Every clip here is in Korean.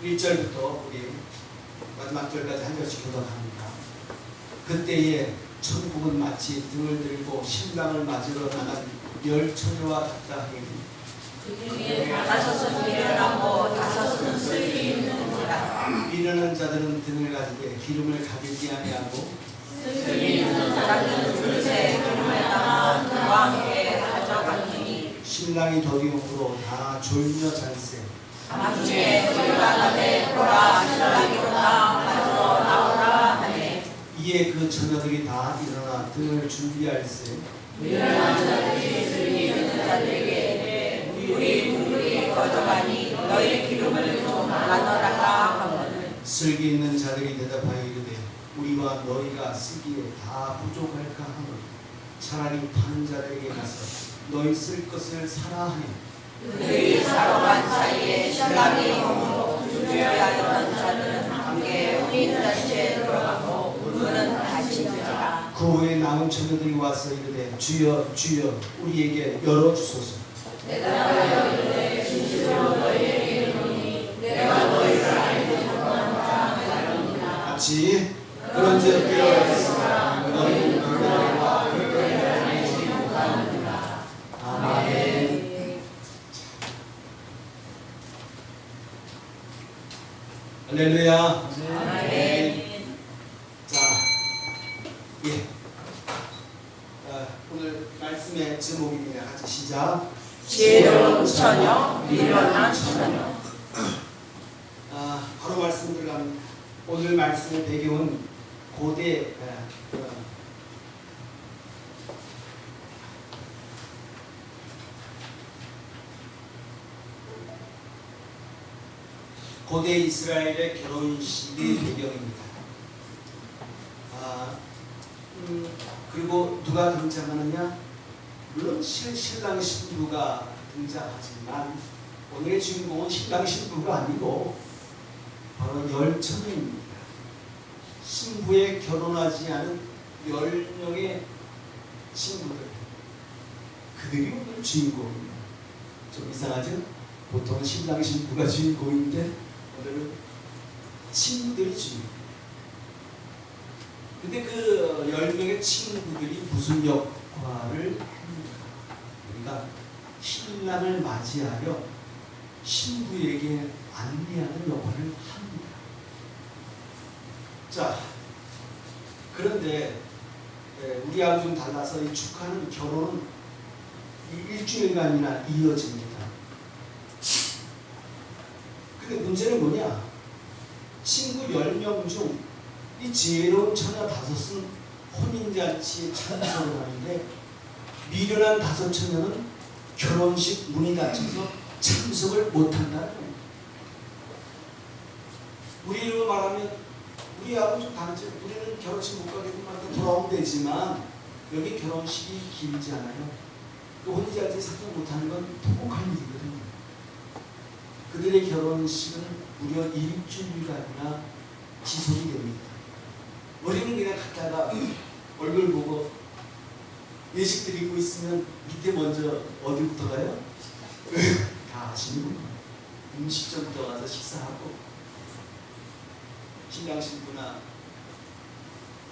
1절부터 우리 마지막 절까지 한 절씩 교독합니다. 그때에 천국은 마치 등을 들고 신랑을 맞으러 나간 열 처녀와 같다 하니 그 중에 다섯은 미련하고 다섯은 쓸기 있는지라. 미련한 자들은 등을 가지되 기름을 가리지 아니하고 쓸기 있는 자들은 그릇에 기름을 담아 그와 함께 가져가니 신랑이 더디움으로 다 졸며 잘세. 나중에 소리가 나되 보라 신랑이 온다 가지러 나오라 하네. 이에 그 처녀들이 다 일어나 등을 준비할세. 미련한 자들이 쓸기 있는 자들에게 우리 누구리 가져가니 너희 기름을 좀 나눠달라 하거늘. 슬기 있는 자들이 대답하여 이르되 우리와 너희가 쓰기에 다 부족할까 하노니 차라리 파는 자들에게 가서 너희 쓸 것을 사라 하니 그들이 사러 간 사이에 신랑이 몸으로 준비하였던 자들은 함께 혼인잔치에 들어가고 그는 다치니라. 그 후에 남은 처녀들이 와서 이르되 주여 주여 우리에게 열어주소서. 대답하여 이르되 진실로 너희에게 이르노니 내가 너희를 알지 못한다 하였느니라. 같이 그런즉 되어있으나 너희는 너희와 그들을 알지 못하느니라. 아멘. 할렐루야. 아멘. 자, 예. 오늘 말씀의 제목입니다. 같이 시작. 지혜로운 처녀, 미련한 처녀. 바로 말씀 들어갑니다. 오늘 말씀의 배경은 고대 고대 이스라엘의 결혼식의 배경입니다. 그리고 누가 등장하느냐? 물론 신랑 신부가 등장하지만 오늘의 주인공은 신랑 신부가 아니고 바로 열 처녀입니다. 신부에 결혼하지 않은 10명의 신부들, 그들이 오늘 주인공입니다. 좀 이상하죠? 보통은 신랑 신부가 주인공인데 오늘은 친구들이 주인공. 근데 그 10명의 친구들이 무슨 역할을 합니까? 우리가 신랑을 맞이하여 신부에게 안내하는 역할을 합니다. 자, 그런데 우리하고 좀 달라서 이 축하는 결혼은 일주일간이나 이어집니다. 근데 문제는 뭐냐? 친구 10명 중 이 지혜로운 처녀 5은 혼인잔치에 참석을 하는데 미련한 5 처녀는 결혼식 문이 닫혀서 참석을 못한다는 겁니다. 우리로 말하면 우리하고 좀 다르죠. 우리는 결혼식 못 가게끔 돌아오면 되지만 여기 결혼식이 길지 않아요. 그 혼인잔치에 참석 못하는 건 통곡할 일이거든요. 그들의 결혼식은 무려 일주일간이나 지속이 됩니다. 우리는 그냥 갔다가 얼굴 보고 예식 드리고 있으면 밑에 먼저 어디부터 가요? 다 아시는군요. 음식점부터 가서 식사하고 신랑 신부나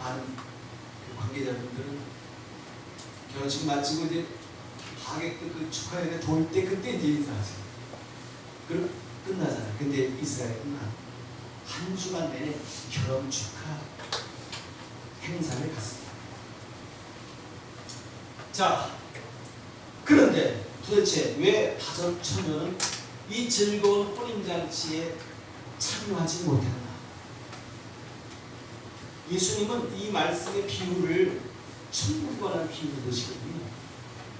아는 그 관계자분들은 결혼식 마치고 이제 하객들 그 축하회에 돌 때 그때 이제 인사하죠. 그럼 끝나잖아요. 근데 이스라엘은 한 주간 내내 결혼 축하 행사를 갔습니다. 자, 그런데 도대체 왜 5 처녀는 이 즐거운 혼인잔치에 참여하지 못했나? 예수님은 이 말씀의 비유를 천국에 관한 비유로 드시거든요.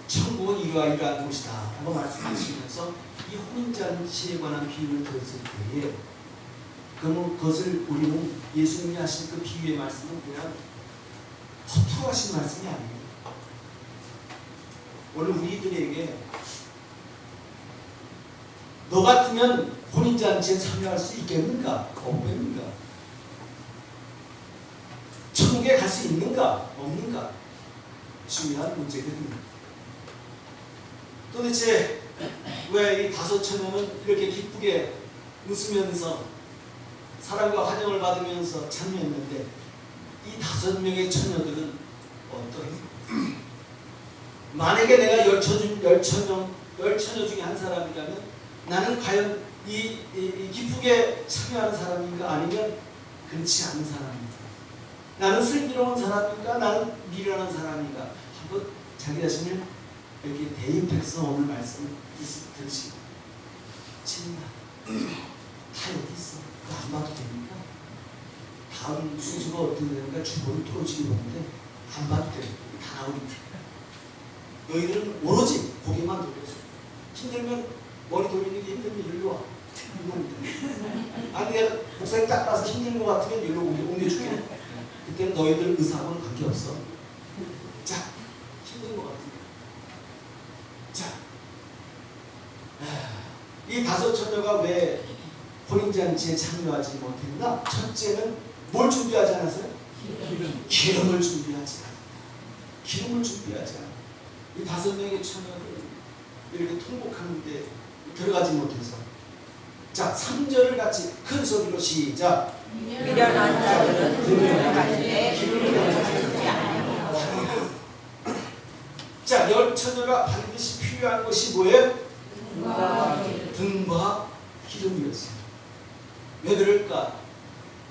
천국은 이러이러한 곳이다 하고 말씀하시면서 이 혼인잔치에 관한 비유를 들었을 때에 그러면 그것을 우리는 예수님이 하신 그 비유의 말씀은 그냥 허투루 하신 말씀이 아니에요. 오늘 우리들에게 너 같으면 혼인잔치에 참여할 수 있겠는가? 없겠는가? 천국에 갈 수 있는가? 없는가? 중요한 문제거든요. 도대체 왜 이 5 처녀는 이렇게 기쁘게 웃으면서 사랑과 환영을 받으면서 참여했는데 이 5명의 처녀들은 어떠해? 만약에 내가 열처녀 중에 한 사람이라면 나는 과연 이 기쁘게 참여하는 사람인가 아니면 그렇지 않은 사람인가? 나는 슬기로운 사람인가? 나는 미련한 사람인가? 한번 자기 자신을 이렇게 대입해서 오늘 말씀을 들으시고 친구야 다 여기 있어. 그거 안 봐도 됩니까? 다음 순서가 어떻게 되는가 주보를 뚫어지기 보는데 안 봐도 돼. 다 나오니까. 너희들은 오로지 고개만 돌려서 힘들면 머리 돌리는 게 힘들면 일로 와. 아니 내가 목사님 딱 봐서 힘든 것 같으면 일로 옮겨줄게. 그때는 너희들 의사하고는 관계없어. 자, 힘든 것 같으면. 자, 이 5 처녀가 왜 혼인잔치에 참여하지 못했나? 첫째는 뭘 준비하지 않았어요? 기름을 준비하지 않아. 기름을 준비하지 않아. 이 5명의 처녀를 이렇게 통곡하는데 들어가지 못해서. 자, 3절을 같이 큰 소리로 시작. 미련한 자들은 들어가는데 기름을 아니하고. 자, 10 처녀가 반드시 필요한 것이 뭐예요? 등과 기름이었어요. 왜 그럴까?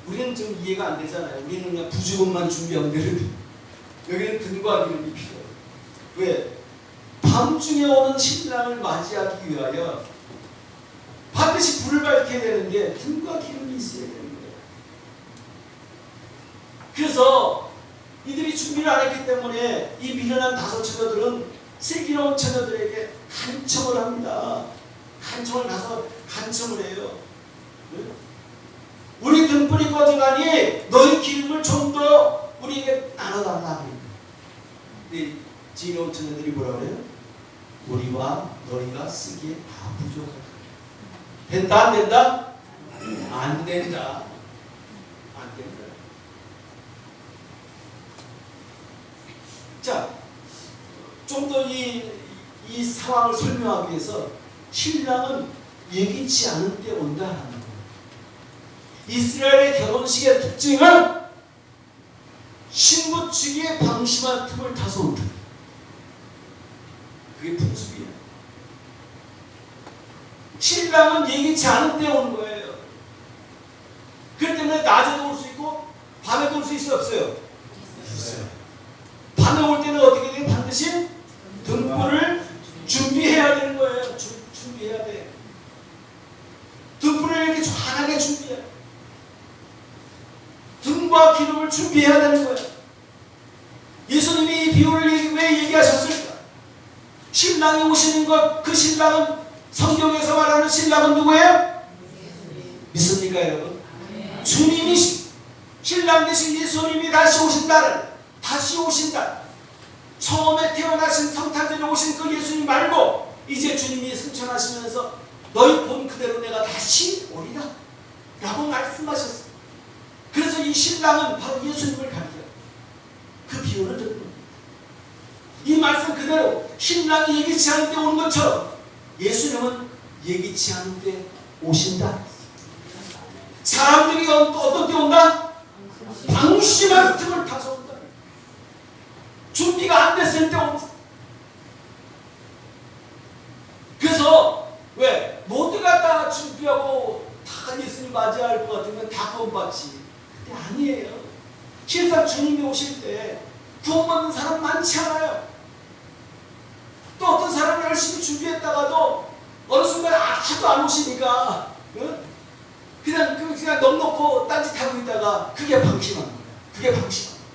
우리는 좀 이해가 안 되잖아요. 우리는 그냥 부주금만 준비하면 되는데 여기는 등과 기름이 필요해요. 왜? 밤중에 오는 신랑을 맞이하기 위하여 반드시 불을 밝혀야 되는데 등과 기름이 있어야 되는 거예요. 그래서 이들이 준비를 안 했기 때문에 이 미련한 5 처녀들은 슬기로운 처녀들에게 간청을 합니다. 간청을 가서 간청을 해요. 우리 등불이 꺼져가니 너희 기름을 좀 더 우리에게 나눠달라. 근데 지혜로운 처녀들이 뭐라 그래요? 우리와 너희가 쓰기에 다 부족하다. 된다 안 된다? 안 된다. 안 된다. 자, 좀 더 이 상황을 설명하기 위해서 신랑은 예기치 않은 때 온다라는 거예요. 이스라엘의 결혼식의 특징은 신부 측의 방심한 틈을 타서 온다. 그게 풍습이에요. 신랑은 예기치 않은 때 오는 거예요. 그렇기 때문에 낮에도 올 수 있고 밤에도 올 수 있어요, 없어요? 있어요. 밤에 올 때는 어떻게 돼요? 반드시 등불을 준비해야 되는 거예요. 준비해야 돼. 등불을 이렇게 환하게 준비해. 등과 기름을 준비해야 되는 거예요. 예수님이 이 비유를 왜 얘기하셨을까? 신랑이 오시는 것, 그 신랑은 성경에서 말하는 신랑은 누구예요? 믿습니까 여러분? 주님이 신랑 대신 예수님이 다시 오신다는, 다시 오신다. 처음에 태어나신 성탄절에 오신 그 예수님 말고 이제 주님이 승천하시면서 너희 본 그대로 내가 다시 오리라 라고 말씀하셨어요. 그래서 이 신랑은 바로 예수님을 가리켜요. 그 비유를 듣는 겁니다. 이 말씀 그대로 신랑이 예기치 않은 때 오는 것처럼 예수님은 예기치 않은 때 오신다. 사람들이 어떤 때 온다? 방심한 틈을 타서 온다. 준비가 안 됐을 때 온다. 그래서 왜? 모두가 다 준비하고 다 예수님 맞이할 것 같으면 다 구원받지. 근데 아니에요. 실상 주님이 오실 때 구원받는 사람 많지 않아요. 또 어떤 사람이 열심히 준비했다가도 어느 순간 하도 안 오시니까 그냥 넉넉고 딴짓하고 있다가 그게 방심하는 거야. 그게 방심하는 거야.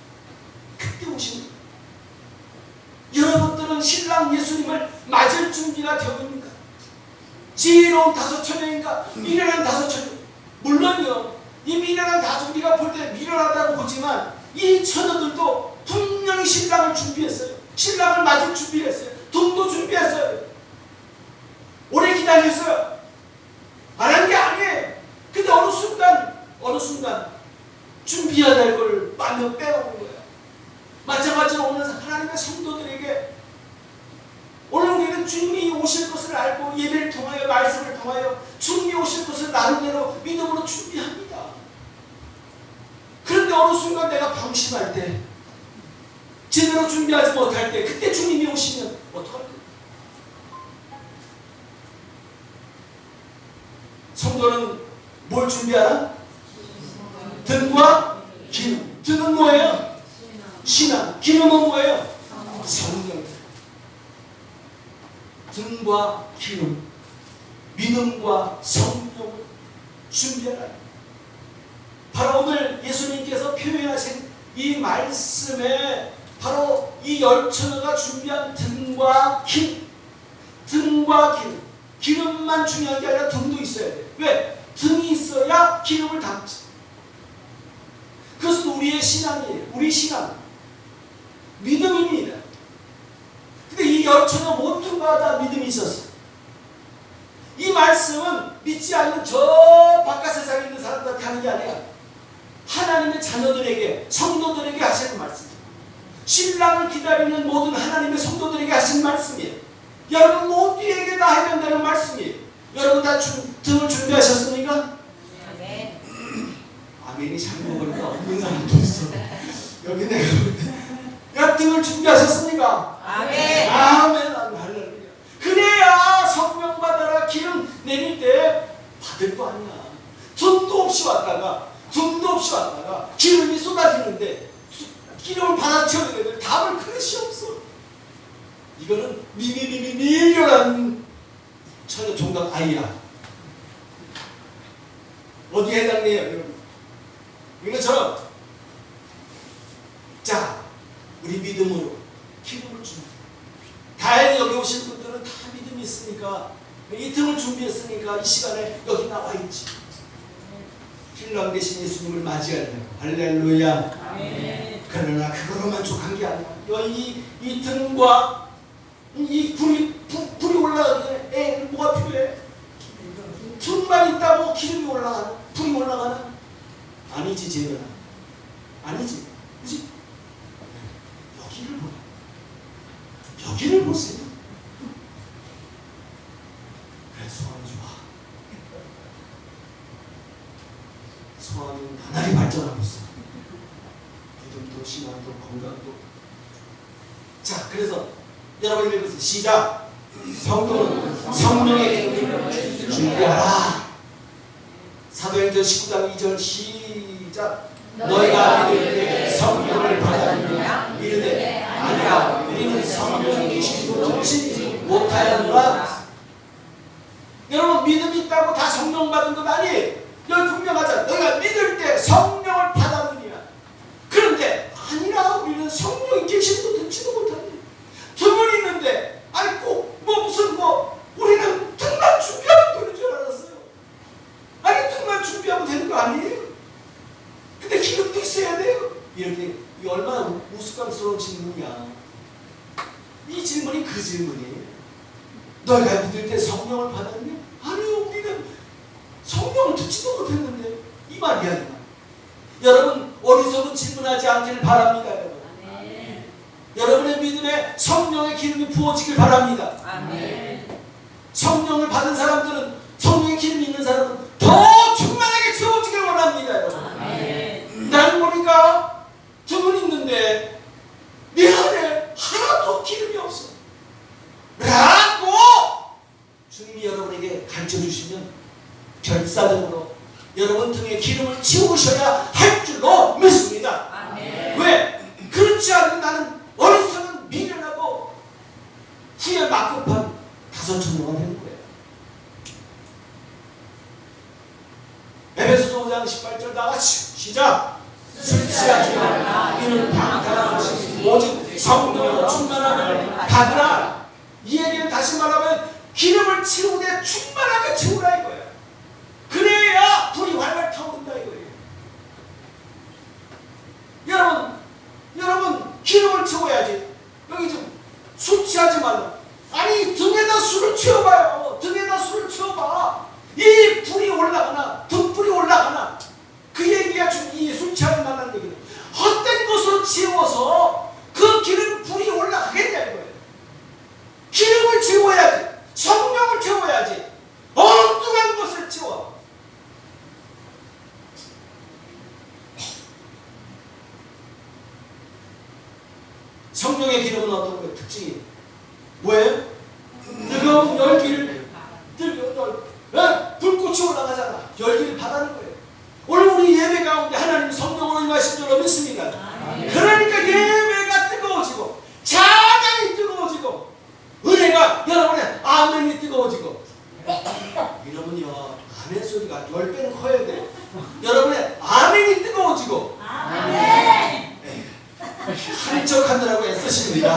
그때 오시는 거야. 여러분들은 신랑 예수님을 맞을 준비가 되어 있는가? 지혜로운 5 처녀인가? 미련한 5 처녀. 물론요. 이 미련한 5, 우리가 볼 때 미련하다고 보지만 이 처녀들도 분명히 신랑을 준비했어요. 신랑을 맞을 준비를 했어요. 돈도 준비했어요. 오래 기다렸어요. 안 한 게 아니에요. 근데 어느 순간 준비해야 될 걸 마음에 빼먹은 거예요. 마찬가지로 오늘 하나님의 성도들에게 오늘 우리는 주님이 오실 것을 알고 예배를 통하여 말씀을 통하여 주님이 오실 것을 나름대로 믿음으로 준비합니다. 어느 순간 내가 방심할 때, 제대로 준비하지 못할 때, 그때 주님이 오시면 어떡할까? 성도는 뭘 준비하라? 등과 기름. 등은 뭐예요? 신앙. 기름은 뭐예요? 성령. 등과 기름, 믿음과 성령을 준비하라. 바로 오늘 예수님께서 표현하신 이 말씀에 바로 이 열처녀가 준비한 등과 기름, 등과 기름. 기름만 중요한 게 아니라 등도 있어야 돼. 왜? 등이 있어야 기름을 담지. 그것은 우리의 신앙이에요. 우리 신앙. 믿음입니다. 근데 이 열처녀 모두가 다 믿음이 있었어요. 이 말씀은 믿지 않는 저 바깥 세상에 있는 사람들한테 하는 게 아니라 하나님의 자녀들에게, 성도들에게 하시는 말씀이에요. 신랑을 기다리는 모든 하나님의 성도들에게 하신 말씀이에요. 여러분 모두에게 다 해당되는 말씀이에요. 여러분 다 등을 준비하셨습니까? 아멘. 아멘이 잘못 보니까 없는 사람도 있어. 여기 내가 야, 등을 준비하셨습니까? 아멘. 아멘. 할렐루야. 그래야 성령 받아라 기름 내릴 때 받을 거 아니야. 등도 없이 왔다가 기름이 쏟아지는데 기름을 받아쳐야 되는데 담을 그릇이 없어. 이거는 미미미미미라는 처녀 종각 아이야. 어디에 해당돼요, 여러분? 이것처럼 자, 우리 믿음으로 기름을 줍니다. 다행히 여기 오신 분들은 다 믿음이 있으니까, 이 등을 준비했으니까 이 시간에 여기 나와 있지. 신랑 대신 예수님을 맞이하려고. 할렐루야. 아멘. 그러나 그거로 만족한 게 아니야. 이 등과 이 불이 올라가게 애 뭐가 필요해? 등만 있다고 기름이 올라가나? 불이 올라가나? 아니지, 재현아. 아니지. 그치? 여기를 보라. 여기를 보세요. 그래, 소원이 좋아. 소원은 나날이 발전하고 있어. 믿음도, 신앙도, 건강도. 자, 그래서 여러분 읽으세요. 시작. 성도는 성령의 기름을 준비하라. 사도행전 19장 2절 시작. 너희가 믿을 때 성령을 받았느냐? 이르되 아니라 우리는 성령이 계시고 듣지 못하였노라. 여러분 믿음이 있다고 다 성령 받은 것 아니에요. 여기 분명하잖아. 너희가 믿을 때 성령을 받았느냐? 그런데 아니라 우리는 성령이 계시고 듣지도 못하니. 등은 있는데 아니 꼭 우리는 등만 준비하면 되는 줄 알았어요. 아니 등만 준비하면 되는 거 아니에요? 근데 기름도 있어야 돼요. 이렇게 이 얼마나 우스꽝스러운 질문이야. 이 질문이 그 질문이에요. 너희가 믿을 때 성령을 받았냐? 아니요, 우리는 성령을 듣지도 못했는데. 이 말이야, 이 말. 여러분 어리석은 질문하지 않기를 바랍니다, 여러분. 아멘. 여러분의 믿음에 성령의 기름이 부어지길 바랍니다. 아멘. 성령을 받은 사람들은, 성령의 기름이 있는 사람은 더 충만하게 채워지길 원합니다, 여러분. 아멘. 난 보니까 등은 있는데 내 안에 하나도 기름이 없어. 라고 주님이 여러분에게 가르쳐 주시면 결사적으로 여러분 등에 기름을 채우셔야 할 줄로 믿습니다. 아멘. 왜? 그렇지 않으면 나는 어리석은 미련하고 후에 막급한 다섯천명가 되는 거예요. 에베소서 5장 18절 다같이 시작. 술 취하지 말라. 이는 방탕한 것이 오직 성령으로 충만함을 받으라. 이 얘기는 다시 말하면 기름을 채우되 충만하게 채우라 이거예요. 그래야 불이 활활 타오른다 이거예요. 여러분 기름을 채워야지. 여기 좀 술 취하지 말라. 아니 등에다 술을 채워봐요. 등에다 술을 채워봐. 이 불이 올라가나 등불이 올라가나 그 얘기가 좀 이 술 취하지 말라는 얘기는 헛된 것으로 채워서 그 기름 불이 올라가겠냐 이거예요. 기름을 채워야지. 성령을 채워야지. 성령의 기름은 어떤 거예요? 특징이 뭐예요? 뜨거운 열기를 불꽃이 올라가잖아. 열기를 받아는 거예요. 오늘 우리 예배 가운데 하나님 성령으로 임하신 줄로 믿습니다. 그러니까 예배가 뜨거워지고 찬양이 뜨거워지고 은혜가 여러분의 아멘이 뜨거워지고 여러분요 아멘 소리가 10배는 커야 돼요. 여러분의 아멘이 뜨거워지고 한 척 하느라고 애쓰십니다.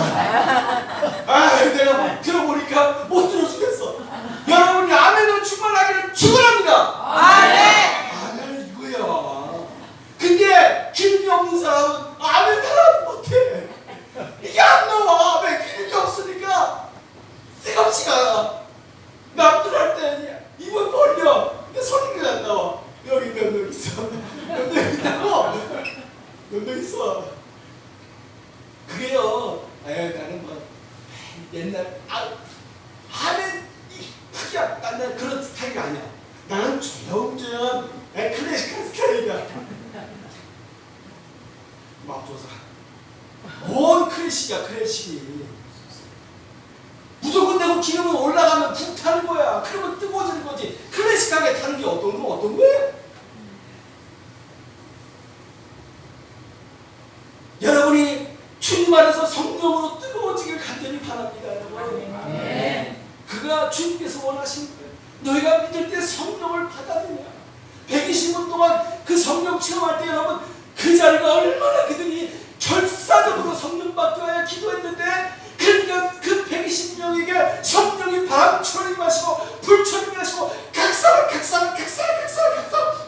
아 내가 들어보니까 못 들어주겠어. 여러분이 아멘으로 충만하기를 축원합니다. 아멘 이거야. 근데 기름이 없는 사람은 아멘 하나도 못해. 이게 안 나와. 왜 기름이 없으니까 뜨겁지가 않아. 남들 할 때 입을 벌려. 근데 소리가 안 나와. 여기 몇 명 있어. 몇 명 있다고. 몇 명 있어. 그게요. 나는 뭐 옛날 아멘 크게 나는 그런 스타일이 아니야. 나는 조용조용 클래식한 스타일이야. 맙소사. 뭔 클래식이야 클래식이. 무조건 내고 기름은 올라가면 푹 타는 거야. 그러면 뜨거워지는 거지. 클래식하게 타는 게 어떤 거예요? 여러분이 주님 안에서 성령으로 뜨거워지길 간절히 바랍니다. 여러분. 그가 주님께서 원하신 거예요. 너희가 믿을 때 성령을 받아들이냐. 120분 동안 그 성령 체험할 때 여러분 그 자리가 얼마나 그들이 결사적으로 성령 받기 위하여 기도했는데 그러니까 그 120명에게 성령이 바람처럼 임하시고 불처럼 임하시고 각사를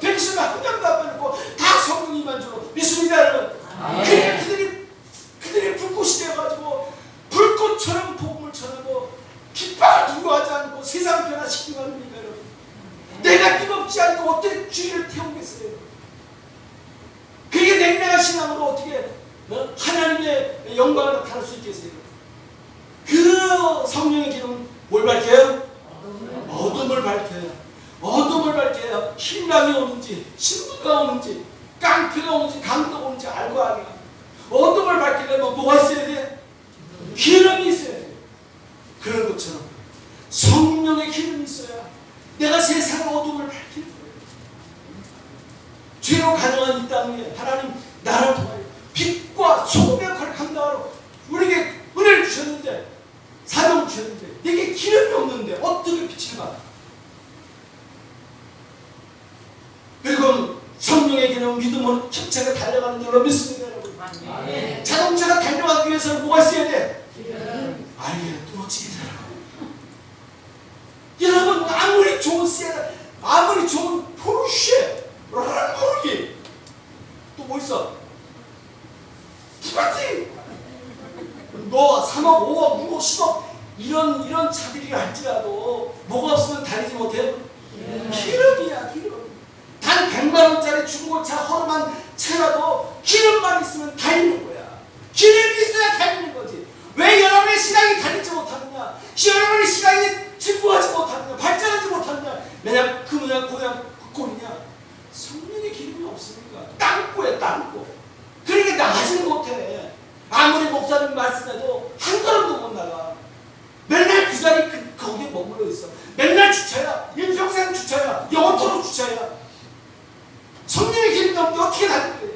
120명 한 명도 안 빼놓고 다 성령이 임한 줄로 믿습니다 여러분. 그러니까 그들이 불꽃이 되어가지고 불꽃처럼 복음을 전하고 깃발을 두려워하지 않고 세상을 변화시키는 거 아닙니까 여러분. 내가 뜨겁지 않고 어떻게 주의를 태우겠어요. 그게 냉랭한 신앙으로 어떻게 하나님의 영광을 나타낼 수 있겠어요. 그 성령의 기름은 뭘 밝혀요? 어둠을 밝혀요. 어둠을 밝혀요. 신랑이 오는지 신부가 오는지 깡패가 오는지 강도가 오는지 알고 하냐. 어둠을 밝히려면 뭐가 있어야 돼? 기름이 있어야 돼. 그런 것처럼 성령의 기름이 있어야 내가 세상의 어둠을 밝힐 거예요. 죄로 가정한 이 땅에 하나님 나를 통하여 빛과 소금의 역할을 감당하러 우리에게 은혜를 주셨는데 사명을 주셨는데 내게 기름이 없는데 어떻게 빛을 봐? 그리고 성령의 기름은 믿음으로 힘차게 달려가는 줄로 믿습니다 여러분. 자동차가 달려가기 위해서는 뭐가 있어야 돼? 아니에요. 뚫어지게 살아. 여러분 아무리 좋은 세다 아무리 좋은 포르쉐 람보르기 또 뭐 있어? 부가티 뭐 3억 5억 6억 10억 이런 차들이 할지라도 뭐가 없으면 다니지 못해요? 기름이야 기름. 단 100만원짜리 중고차 허름한 차라도 기름만 있으면 달리는 거야. 기름이 있어야 달리는 거지. 왜 여러분의 신앙이 달리지 못하느냐? 여러분의 신앙이 증거하지 못하느냐? 발전하지 못하느냐? 왜냐 그 모양 고양 그 꼴이냐? 성령의 기름이 없으니까 땅꼬야 땅꼬. 그러니까 나가지는 못해. 아무리 목사님 말씀해도 한 걸음도 못 나가. 맨날 그 자리 거기에 머물러 있어. 맨날 주차야. 일평생 주차야. 영원토록 주차야. 성령의 기름이 없는데 어떻게 달릴 거예요?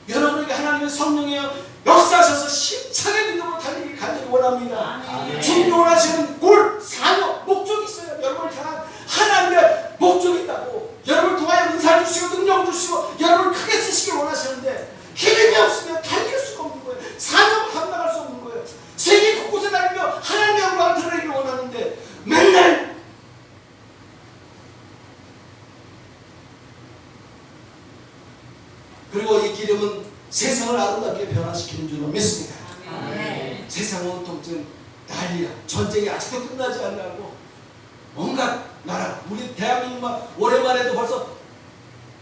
여러분에게 하나님의 성령이 역사하셔서 힘차게 믿음으로 달리길 간절히 원합니다. 주님이 원하시는 골, 사명, 목적이 있어요. 여러분을 향한 하나님의 목적이 있다고. 여러분을 통하여 은사를 주시고 능력을 주시고 여러분을 크게 쓰시길 원하시는데 기름이 없으면 달릴 수가 없는 거예요. 사명을 감당할 수 없는 거예요. 세계 곳곳에 다니며 하나님의 영광을 드러내기를 원하는데 맨날 그리고 이 기름은 세상을 아름답게 변화시키는 줄로 믿습니다. 세상은 온통 지금 난리야. 전쟁이 아직도 끝나지 않고 온갖 나라 우리 대한민국만 오랜만에도 벌써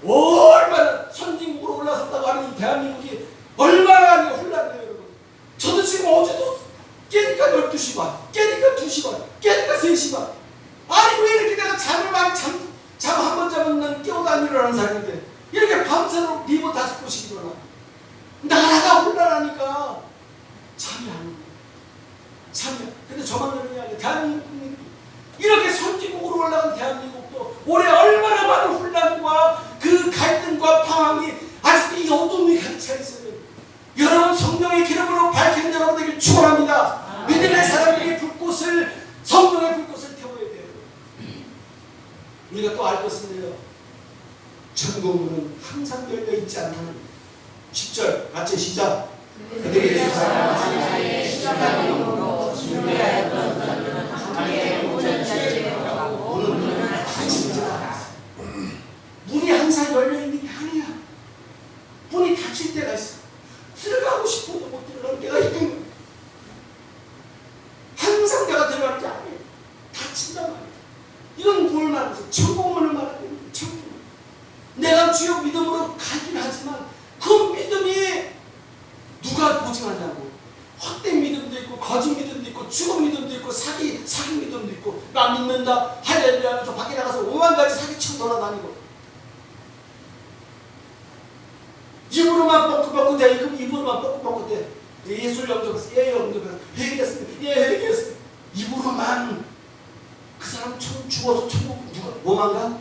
얼마나 선진국으로 올라섰다고 하는 이 대한민국이 얼마나 혼란해요 여러분. 저도 지금 어제도 깨니까 12시 반 깨니까 2시 반 깨니까 3시 반 아니 왜 이렇게 내가 잠을 많이 잠 한 번 자면 난 깨워도 안 일어나는 사람인데 이렇게 밤새도록 4번 5번씩 일어나. 나라가 혼란하니까 참여하는 거예요. 참여. 근데 저만 그러는 게 아니라 대한민국 이렇게 선진국으로 올라간 대한민국도 올해 얼마나 많은 혼란과 그 갈등과 방황이 아직도 이 어둠이 가득 차 있어요. 여러분 성령의 기름으로 밝히는 여러분 되길 축원합니다. 믿음의 사람들이 불꽃을 성령의 불꽃을 태워야 돼요. 우리가 또 알 것은요. 천국문은 항상 열려 있지 않다는 10절 같이 시작. 그들이 사이에 시작한 이름으로 준비하였던 자들은 함께 오는 자리에 들어가고 문을 닫히니라. 문이 항상 열려있는 게 아니야. 문이 닫힐 때가 있어. 들어가고 싶어도 못 들어가는 때가 있는 거야. 항상 내가 들어가는 게 아니에요. 닫힌단 말이야. 이건 뭘 말하면서 천국문을 말하는 거야. 천국문. 내가 주여 믿음으로 가긴 하지만 그 믿음이 누가 보증하냐고. 헛된 믿음도 있고 거짓 믿음도 있고 죽은 믿음도 있고 사기 믿음도 있고 나 믿는다 할렐루야 하면서 밖에 나가서 오만 가지 사기쳐 돌아다니고 입으로만 뻥긋뻥긋 대 입으로만 뻥긋뻥긋 대 예술 영접해서 예 영접해서 회개했습니다 예 회개했습니다 입으로만 그 사람 죽어서 천국 누가 뭐만 가?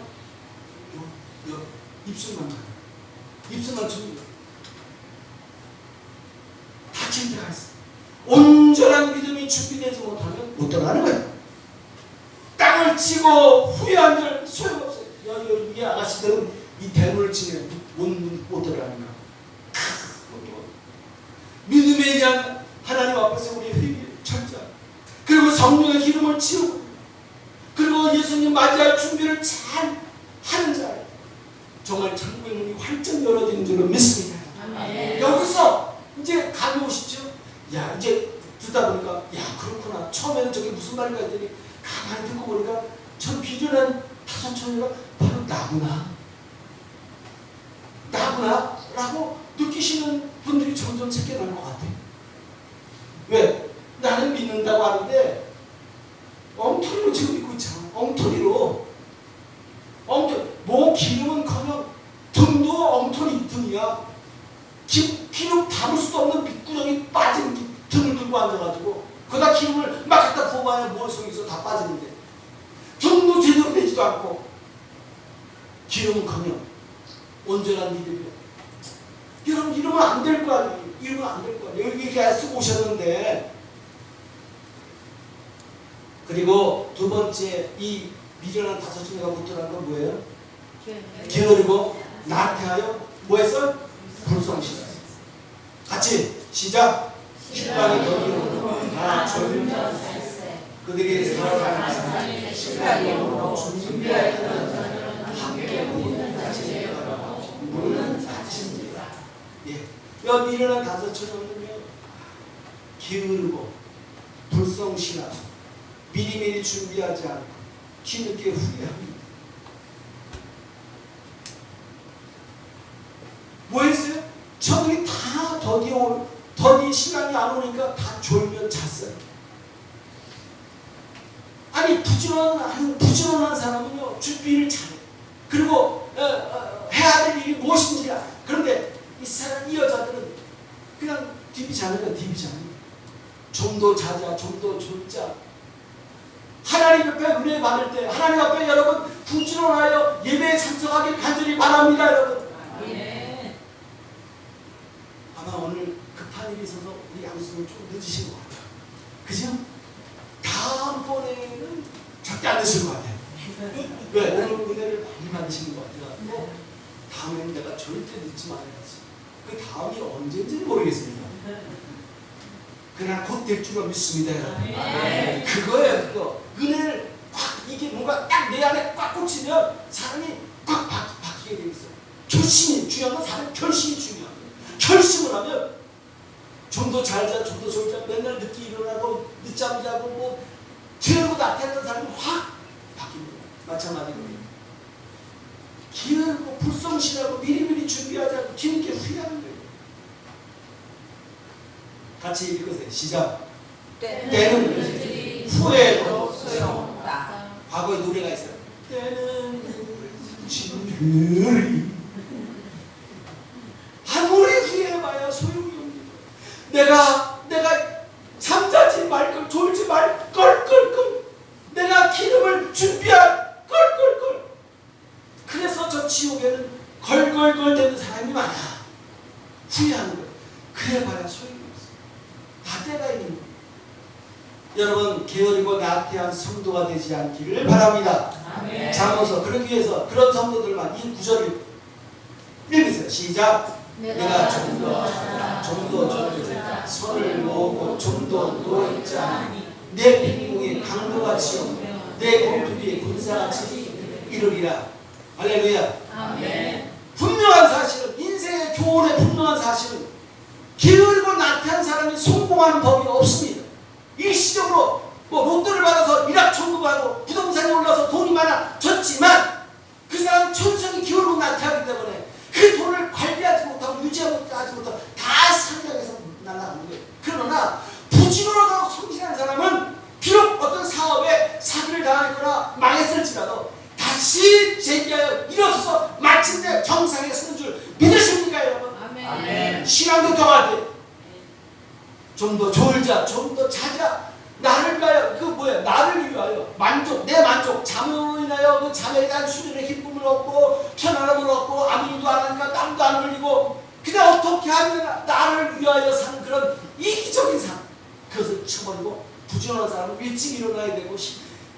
입술만 가 입술만 천국 닫힌 데가 있어. 온전한 믿음이 준비되지 못하면 못 들어가는 거야. 땅을 치고 후회한 줄 소용없어요. 여기 아가씨들은 이 대문을 치면 못 들어가는 거야. 믿음에 대한 하나님 앞에서 우리의 회개 철저하고 그리고 성령의 기름을 치우고 그리고 예수님 맞이할 준비를 잘 하는 자예요. 정말 천국의 문이 활짝 열어지는 줄로 믿습니다. 아멘. 여기서 이제 감이 오시죠? 야 이제 듣다 보니까 야 그렇구나. 처음에는 저게 무슨 말인가 했더니 가만히 듣고 보니까 전 비련한 타선천이가 바로 나구나 라고 느끼시는 분들이 점점 생겨날 것 같아요. 왜? 나는 믿는다고 하는데 엉터리로 지금 믿고 있잖아. 엉터리로 뭐 기름은커녕 등도 엉터리 등이야. 기름 담을 수도 없는 밑구렁이 빠진 등을 들고 앉아가지고 거기다 기름을 막 갖다 부어봐야 뭘 속에서 다 빠지는데 등도 제대로 되지도 않고 기름은커녕 온전한 믿음이야. 여러분 이러면 안 될 거 아니에요. 이러면 안 될 거 아니에요. 여기 이렇게 쓰고 오셨는데 그리고 두 번째 이 미련한 다섯 중에가 붙들어간 건 뭐예요? 게으르고 나태하여 뭐 했어? 불성실하여. 같이 시작. 식당이 더디고 다 졸면 그들이 생각하는 시작으로 준비하였던 자들은 함께 모이는 자리에 들어가고 문은 닫히니라. 예. 여기 일어난 다섯 처럼은요 게으르고 불성실하고 미리미리 준비하지 않고 뒤늦게 후회합니다. 뭐 했어요? 저들이 다 더디 시간이 안 오니까 다 졸면 잤어요. 아니 부지런한 사람은요 준비를 잘해. 그리고 해야 될 일이 무엇인지 알아. 그런데 이 여자들은 그냥 디비 자는 거야. 좀 더 자자, 좀 더 졸자. 하나님 앞에 은혜 받을 때 하나님 앞에 여러분 부지런하여 예배에 참석하길 간절히 바랍니다. 여러분. 아마 오늘 급한 일이 있어서 우리 양수는 좀 늦으신 것 같아요. 그죠? 다음번에는 절대 안 늦을 것 같아요. 왜? 오늘 은혜를 많이 받으시는 것 같아요. 다음에는 내가 절대 늦지 말아야지. 그 다음이 언제인지는 모르겠습니다. 그러나 곧 될 줄로 믿습니다. 그거예요. 그거. 은혜를 꽉 이게 뭔가 딱 내 안에 꽉 꽂히면 사람이 꽉 바뀌게 돼 있어요. 결심이 중요한 건 사람 결심이 중요해요. 결심을 하면 좀 더 잘 자, 좀 더 졸자, 맨날 늦게 일어나고 늦잠 자고 뭐 제대로 나타났던 사람이 확 바뀝니다. 마찬가지로 기회고 불성실하고 미리미리 준비하지 않고 뒤늦게 후회하는 거예요. 같이 읽으세요. 시작. 때는 후회도 소용없다. 과거에 노래가 있어요. 때는 진들이 아무리 후회해봐야 소용이 없는 거예요. 내가 지옥에는 걸걸걸 되는 사람이 많아. 후회하는 거예요. 그래봐야 소용이 없어. 다 때가 있는 거예요. 여러분, 게으르고 나태한 성도가 되지 않기를 바랍니다. 아멘. 잠언서 그러기 위해서 그런 성도들만 이 구절을 읽으세요. 시작. 내가 좀 더 존재자 손을 모으고 좀 더 누워있지 않으니 내 빈궁이 강도같이요 내 공투비에 군사같이 이르리라. 할렐루야. 아멘. 분명한 사실은, 인생의 교훈의 분명한 사실은 게으르고 나태한 사람이 성공하는 법이 없습니다. 일시적으로 로또를 받아서 일확천금하고 부동산이 올라서 돈이 많아졌지만 그 사람은 천성이 게으르고 나태하기 때문에 그 돈을 관리하지 못하고 유지하지 못하고 다 상장해서 날아가는 거예요. 그러나 부지런하고 성실한 사람은 비록 어떤 사업에 사기를 당했거나 망했을지라도 다시 재기하여 일어서서 마침내 정상에 서는 줄 믿으십니까, 여러분? 아멘. 신앙도 더하되 좀 더 졸자, 좀 더 자자. 나를 위하여, 나를 위하여 만족, 내 만족, 잠으로 인하여 그 잠에 대한 수련의 기쁨을 얻고 편안함을 얻고 아무 일도 안 하니까 땀도 안 흘리고 그냥 어떻게 하면 나를 위하여 사는 그런 이기적인 삶, 그것을 쳐버리고 부지런한 사람은 일찍 일어나야 되고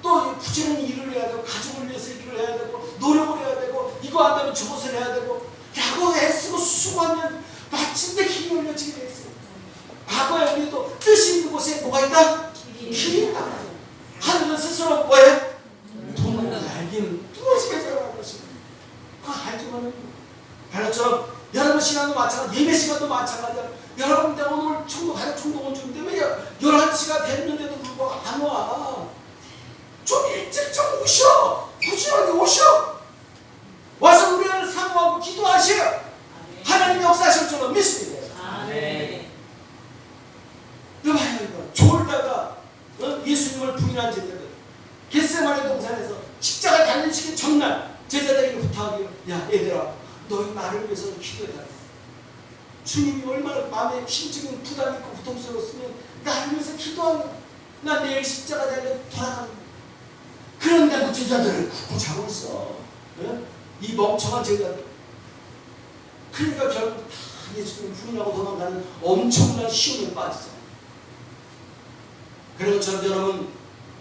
또 부지런히 일을 해야 되고 가족을 위해서 일을 해야 되고 노력을 해야 되고 이거 한다면 저것을 해야 되고 라고 애쓰고 수고하면 마침내 길이 열려지게 돼 있어요. 과거에 우리도 뜻이 있는 곳에 뭐가 있다? 길이 있다. 하늘은 스스로 뭐예요? 돈을 알기는 뚫어지게 자라는 것입니다. 그거 알기만은 하나처럼 여러분 신앙도 마찬가지, 예배 시간도 마찬가지야. 여러분 내가 오늘 총독 온 주인데 왜 11시가 됐는데도 불구하고 안 와? 좀 일찍 좀 오셔. 부지런히 오셔. 와서 우리를 사모하고 기도하셔. 하나님이 역사하실 줄로 믿습니다. 아멘. 여봐요, 이거. 졸다가 예수님을 부인한 제자들. 겟세마네 동산에서 십자가 달리시기 전날 제자들에게 부탁하기로, 야 얘들아, 너희 나를 위해서 기도해달라. 주님이 얼마나 마음에 심적인 부담이 있고 고통스러웠으면 나를 위해서 기도하는, 나 내일 십자가 달려 돌아가는. 그런데 그 제자들을 굳고 자고 있어. 네? 이 멍청한 제자들. 그러니까 결국 다 예수님을 부인하고 도망가는 엄청난 시험에 빠지죠. 그리고 저는 여러분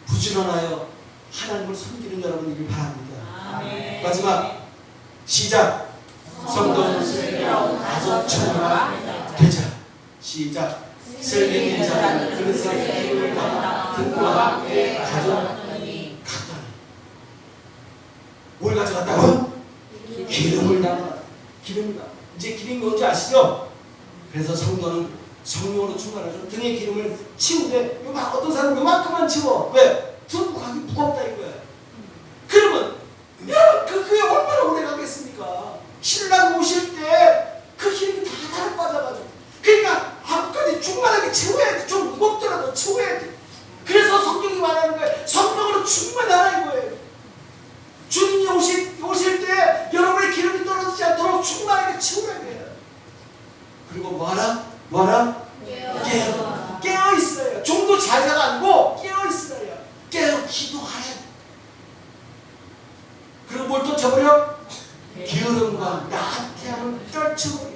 부지런하여 하나님을 섬기는 여러분이길 바랍니다. 아멘. 마지막 시작. 성도는 슬기로운 가족처럼 되자. 시작. 슬기는 자는 그릇에 기름을 담아 등과 함께 가져갔더니 뭘 가져갔다고? 기름을 담아. 기름을 담아. 이제 기름이 뭔지 아시죠? 그래서 성도는 성령으로 충만하죠. 등에 기름을 치우되 어떤 사람은 요만큼만 치워. 왜? 등하기 무겁다 이거야. 그러면 그게 얼마나 오래 가겠습니까? 신랑 모실 때 그 기름이 다 빠져가지고 그러니까 앞까지 충만하게 채워야지. 좀 무겁더라도 채워야지. 그래서 성경이 말하는 거예요. 성령으로 충만하라 이거예요. 주님이 오실 때 여러분의 기름이 떨어지지 않도록 충만하게 채우라 이거예요. 그리고 뭐하라? 깨어 있어요. 좀 더 자자가 아니고 깨어 있어요. 깨어 기도하래. 그리고 뭘 또 쳐버려? 게으름과 나태함을 떨쳐버려.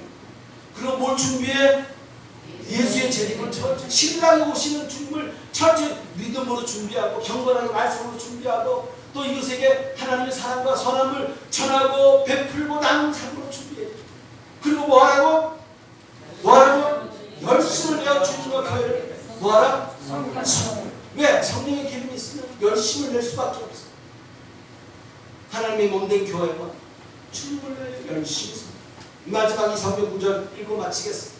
그리고 뭘 준비해? 예수의 재림을 철저히, 신랑이 오시는 준비를 철저히 믿음으로 준비하고 경건하게 말씀으로 준비하고 또 이웃에게 하나님의 사랑과 선함을 전하고 베풀고 나눈 삶으로 준비해. 그리고 뭐하라고? 열심을 내어 주님과 교회를 뭐하라? 왜? 성령의 기름이 있으면 열심을 낼 수밖에 없어. 하나님의 몸된 교회와 주님을 위해 열심히 서. 마지막 이 성경 구절 읽고 마치겠습니다.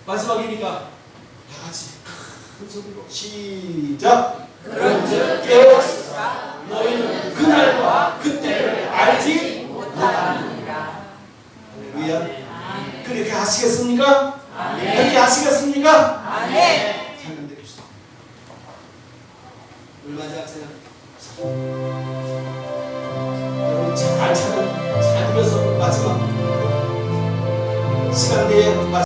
마지막이니까 다 같이 큰 소리로 시작. 그런즉 깨어있으라. 너희는 그날과 그때를 알지 못하느니라. 할렐루야. 그렇게 하시겠습니까? 그렇게 하시겠습니까? 아멘. 잘 드립시다. 얼마 자세요? 여러분 잘 들어서 마지막 시간 내에